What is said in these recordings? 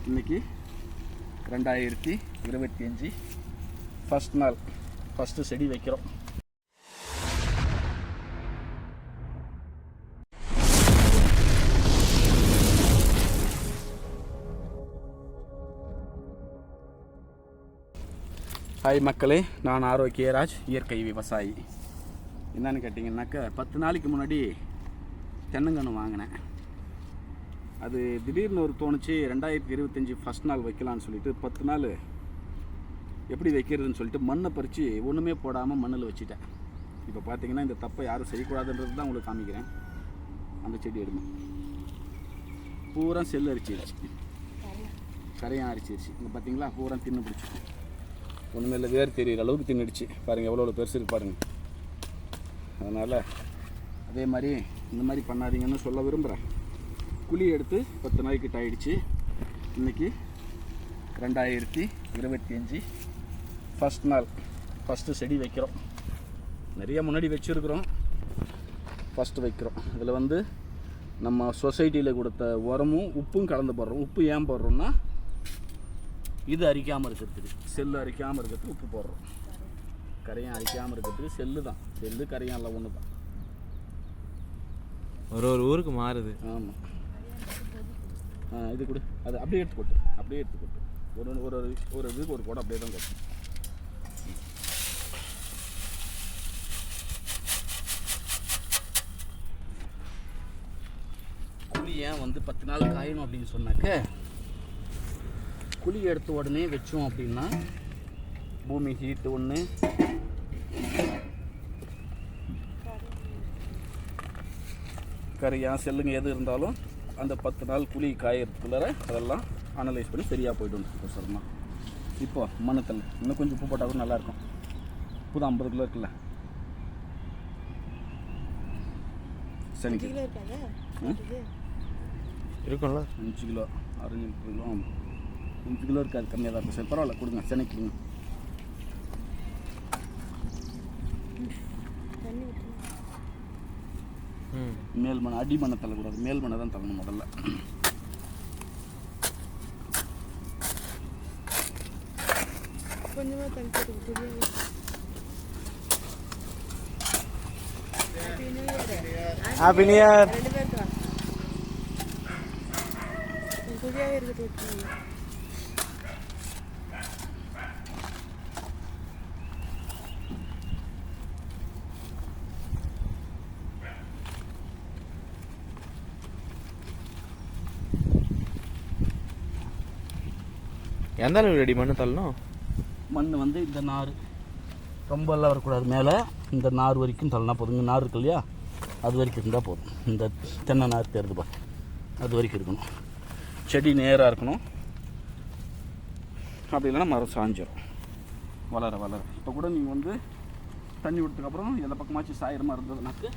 இன்றைக்கி 2025 ஃபஸ்ட் நாள், ஃபஸ்ட்டு செடி வைக்கிறோம். ஹாய் மக்களே, நான் ஆரோக்கியராஜ், இயற்கை விவசாயி. என்னன்னு கேட்டிங்கன்னாக்கா 10 நாளைக்கு முன்னாடி தென்னங்கன்று வாங்கினேன். அது திடீர்னு ஒரு தோணுச்சு 2025 ஃபஸ்ட் நாள் வைக்கலான்னு சொல்லிட்டு 10 நாள் எப்படி வைக்கிறதுன்னு சொல்லிட்டு மண்ணை பறித்து ஒன்றுமே போடாமல் மண்ணில் வச்சுட்டேன். இப்போ பார்த்தீங்கன்னா இந்த தப்பை யாரும் செய்யக்கூடாதுன்றது தான் உங்களுக்கு காமிக்கிறேன். அந்த செடி எடுங்க, பூரா செல் அரிச்சிருச்சு, கரையான் அரிச்சிருச்சு. இங்கே பார்த்தீங்களா, பூரா தின்னு பிடிச்சி ஒன்றுமே இல்லை, வேறு தெரிகிற அளவுக்கு தின்னுடுச்சு. பாருங்கள் எவ்வளோ பெருசு இருக்கு பாருங்கள். அதனால் அதே மாதிரி இந்த மாதிரி பண்ணாதீங்கன்னு சொல்ல விரும்புகிறேன். குழி எடுத்து 10 நாளைக்கிட்ட ஆகிடுச்சு. இன்றைக்கி 2025 ஃபஸ்ட் நாள், ஃபஸ்ட்டு செடி வைக்கிறோம். நிறைய முன்னாடி வச்சுருக்குறோம், ஃபஸ்ட்டு வைக்கிறோம். இதில் வந்து நம்ம சொசைட்டியில் கொடுத்த உரமும் உப்பும் கலந்து போடுறோம். உப்பு ஏன் போடுறோம்னா இது அரிக்காமல் இருக்கிறதுக்கு, செல்லு அரிக்காமல் இருக்கிறதுக்கு உப்பு போடுறோம். கரையான் அரிக்காமல் இருக்கிறதுக்கு செல்லு தான், செல்லு கரையான் எல்லாம் ஒன்று தான். ஒரு ஊருக்கு மாறுது. ஆமாம், இது கூட அது அப்படியே எடுத்து கொட்டு, அப்படியே எடுத்து கொட்டு. ஒரு இதுக்கு ஒரு கூட அப்படியே தான் கொட்டு. குழி ஏன் வந்து 10 நாள் காயணும் அப்படின்னு சொன்னாக்க, குழி எடுத்த உடனே வச்சோம் அப்படின்னா பூமி ஹீட்டு ஒன்று, கரையான் செல்லுங்க எது இருந்தாலும் அந்த 10 நாள் குழி காயறதுக்குள்ளார அதெல்லாம் அனலைஸ் பண்ணி சரியாக போய்ட்டு சொல்லணும்னா. இப்போ மண்ணத்தில் இன்னும் கொஞ்சம் உப்பு போட்டால் கூட நல்லாயிருக்கும். உப்பு தான் 50 கிலோ இருக்குல்ல, சனிக்கு இருக்கும்ல, 5 கிலோ 6 கிலோ 5 கிலோ இருக்காது, கம்மியாக தான் இருக்கும். சரி பரவாயில்ல, கொடுங்க, சென்னைக்கு கொடுங்க. மேல் மண், அடி மண்ணை தள்ளக்கூடாது, மேல் மண்ணை தான் தள்ளணும் முதல்ல. Happy new year. எந்த அளவு ரெடி மண்ணு தள்ளணும்? மண் வந்து இந்த நார் ரொம்ப எல்லாம் வரக்கூடாது, மேலே இந்த நார் வரைக்கும் தள்ளனா போதும். இங்கே நார் இருக்கு இல்லையா, அது வரைக்கும் இருந்தால் போதும். இந்த தென்னை நார் தேர்துப்பா, அது வரைக்கும் இருக்கணும். செடி நேராக இருக்கணும், அப்படி இல்லைன்னா மரம் சாஞ்சிடும் வளர வளர. இப்போ கூட நீங்கள் வந்து தண்ணி விட்டதுக்கப்புறம் எந்த பக்கமாச்சும் சாயிற மாதிரி இருந்ததுனாக்கு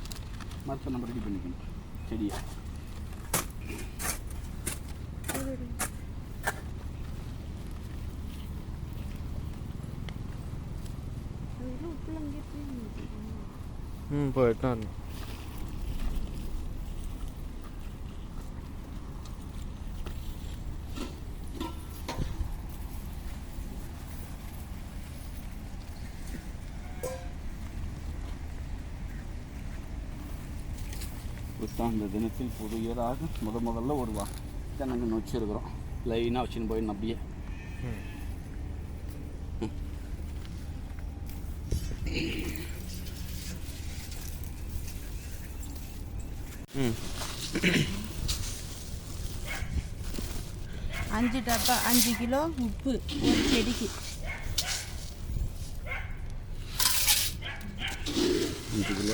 மரத்தை நம்ம ரெடி பண்ணிக்கணும் செடியை. போயிட்டு இந்த தினத்தில் புதியதாக முதல்ல ஒரு தென்னங்கன்று வச்சுருக்குறோம். லைனாக வச்சுன்னு போயிடணும் அப்படியே. அஞ்சு டப்பா 5 கிலோ உப்பு ஒரு செடிக்கு.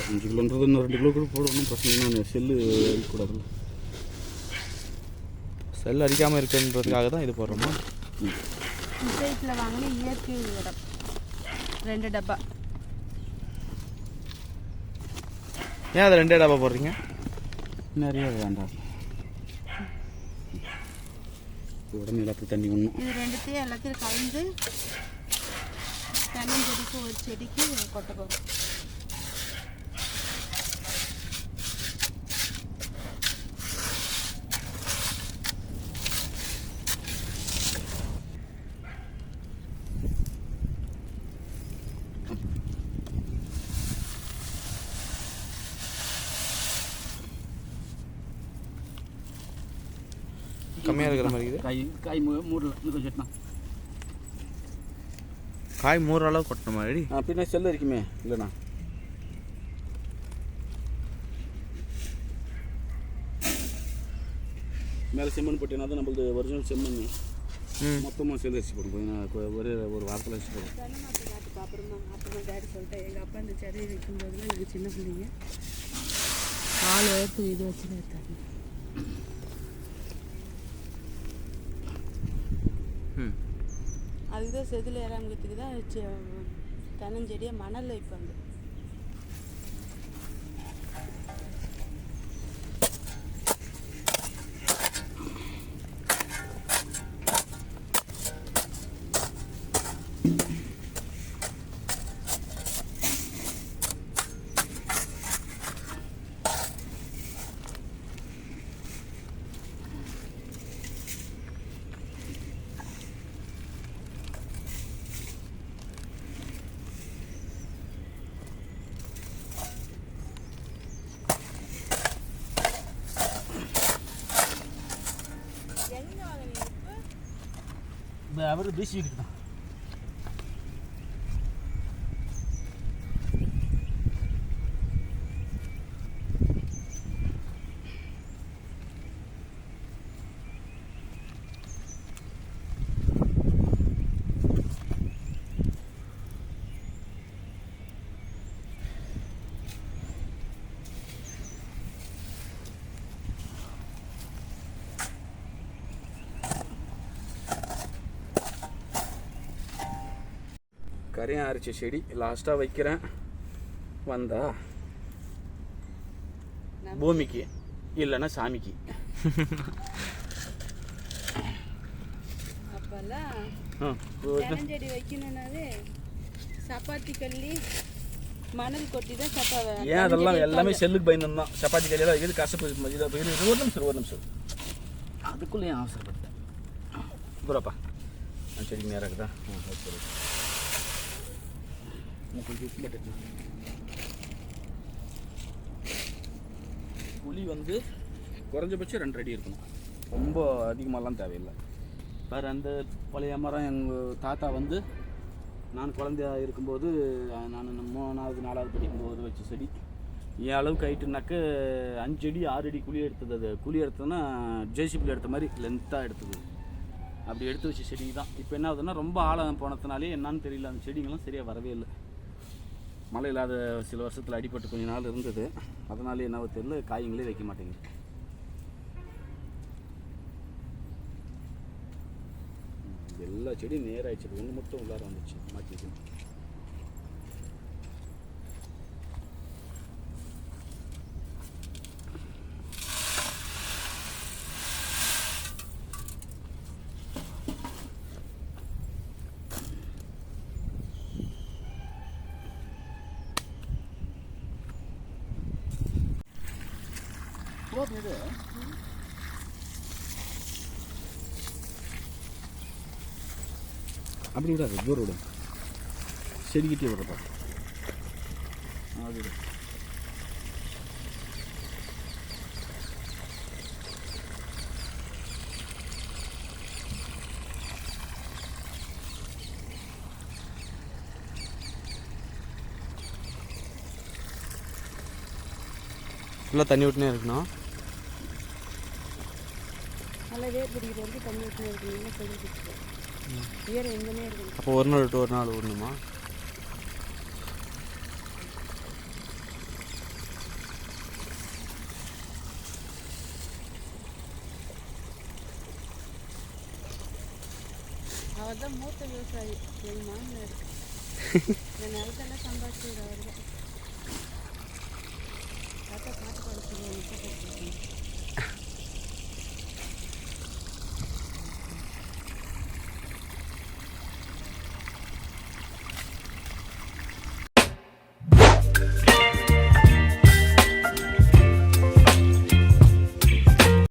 5 கிலோன்றது இன்னும் 2 கிலோ கூட போடணும். பிரச்சனை செல்லு அரிக்கக்கூடாதுல்ல, செல் அரிக்காமல் இருக்குன்றதுக்காக தான் இது போடுறோமா. சொசைட்டியில் வாங்கின இயற்கை உரம் 2 டப்பா. ஏன் அதை 2 டப்பா போடுறீங்க? நிறைய வேண்டாம், உடனே எல்லாத்துக்கும் தண்ணி ஒன்றும். இது ரெண்டுத்தையும் எல்லாத்தையும் கலந்து தென்னஞ்செடிக்கு ஒரு செடிக்கு கொட்ட போகும். கம்மியாக இருக்கிற மாதிரி இருக்குது. காய் காய் மூடல இன்னும் கொஞ்சம் எட்டணும். காய் மூற அளவு கொட்டின மாதிரி. பின்ன செல்லு இருக்குமே இல்லைண்ணா. மேலே செம்மண் போட்டேன்னா தான் நம்மளது ஒரிஜினல் செம்மண். மொத்தமாக செல்லு அரிசி போடும். கொஞ்சம் ஒரு வாரத்தில் அரிசி போடும். அப்புறமா டேடி சொல்லிட்டேன், எங்கள் அப்பா இந்த செடியை வைக்கும்போதுலாம் எனக்கு சின்ன பிள்ளைங்க பால் எடுத்து இது வச்சு எடுத்தாங்க. அதுதான் செதில் ஏறாமத்துக்கு தான் தென்னஞ்செடியை மணலில் வைப்பாங்க. அவர் பேசிக்கிட்டு தான். கரையான் அரைச்ச செடி லாஸ்ட்டாக வைக்கிறேன். வந்தா பூமிக்கு இல்லைன்னா சாமிக்கு. அப்போல்லாம் தென்னஞ்செடி வைக்கணுன்னாவே சப்பாத்தி கல்லி மணல் கொட்டி தான் ஏன் அதெல்லாம் எல்லாமே செல்லுக்கு பயந்து தான். சப்பாத்தி கல்லியெல்லாம் வைக்கிறது கஷ்டப்பட்டு ஒரு நிமிஷம் அதுக்குள்ளே ஏன் அவசரப்பட்டேன். புறப்பா செடி நேரம் இருக்குதா? ஓகே. புளி வந்து குறைஞ்சபட்சம் 2 அடி இருக்கணும். ரொம்ப அதிகமாகலாம் தேவையில்லை. வேறு அந்த பழைய மரம் எங்கள் தாத்தா வந்து நான் குழந்தையா இருக்கும்போது, நான் 3வது 4வது படிக்கும்போது வச்ச செடி. என் அளவுக்கு ஹைட்டுனாக்க 5 அடி 6 அடி குழி எடுத்தது. அது குழி எடுத்ததுன்னா ஜேசிபியில் எடுத்த மாதிரி லென்த்தாக எடுத்தது. அப்படி எடுத்து வச்ச செடி தான். இப்போ என்ன ஆகுதுன்னா ரொம்ப ஆழம் போனதுனாலே என்னான்னு தெரியல, அந்த செடிங்கெல்லாம் சரியாக வரவே இல்லை. மழை இல்லாத சில வருஷத்தில் அடிப்பட்டு கொஞ்ச நாள் இருந்தது. அதனால என்னவோ தெரியல, காய்களே வைக்க மாட்டேங்குது. எல்லா செடியும் நேராகிடுச்சு. ஒன்று மட்டும் உள்ளார வந்துச்சு மாற்றிக்கு. அப்படி விடாது, தூரம் விடும். செடிக்கிட்டே விடுறப்பா. அது ஃபுல்லாக தண்ணி விட்டுனே இருக்கணும். நல்லா வேர் பிடிக்கிற வரைக்கும் தண்ணி விட்டுனே இருக்கணும். செடி வேறு எங்கேயுமே இருக்கணும். அப்போ ஒரு நாள் விட்டு ஒரு நாள் விடணுமா? அவர் தான் மூத்த விவசாயி. எங்கள் மாமனார் இந்த நிலத்தெல்லாம் சம்பாதிச்சு அவர் தான். தாத்தா பாட்டு பாட சொல்லுவாங்க.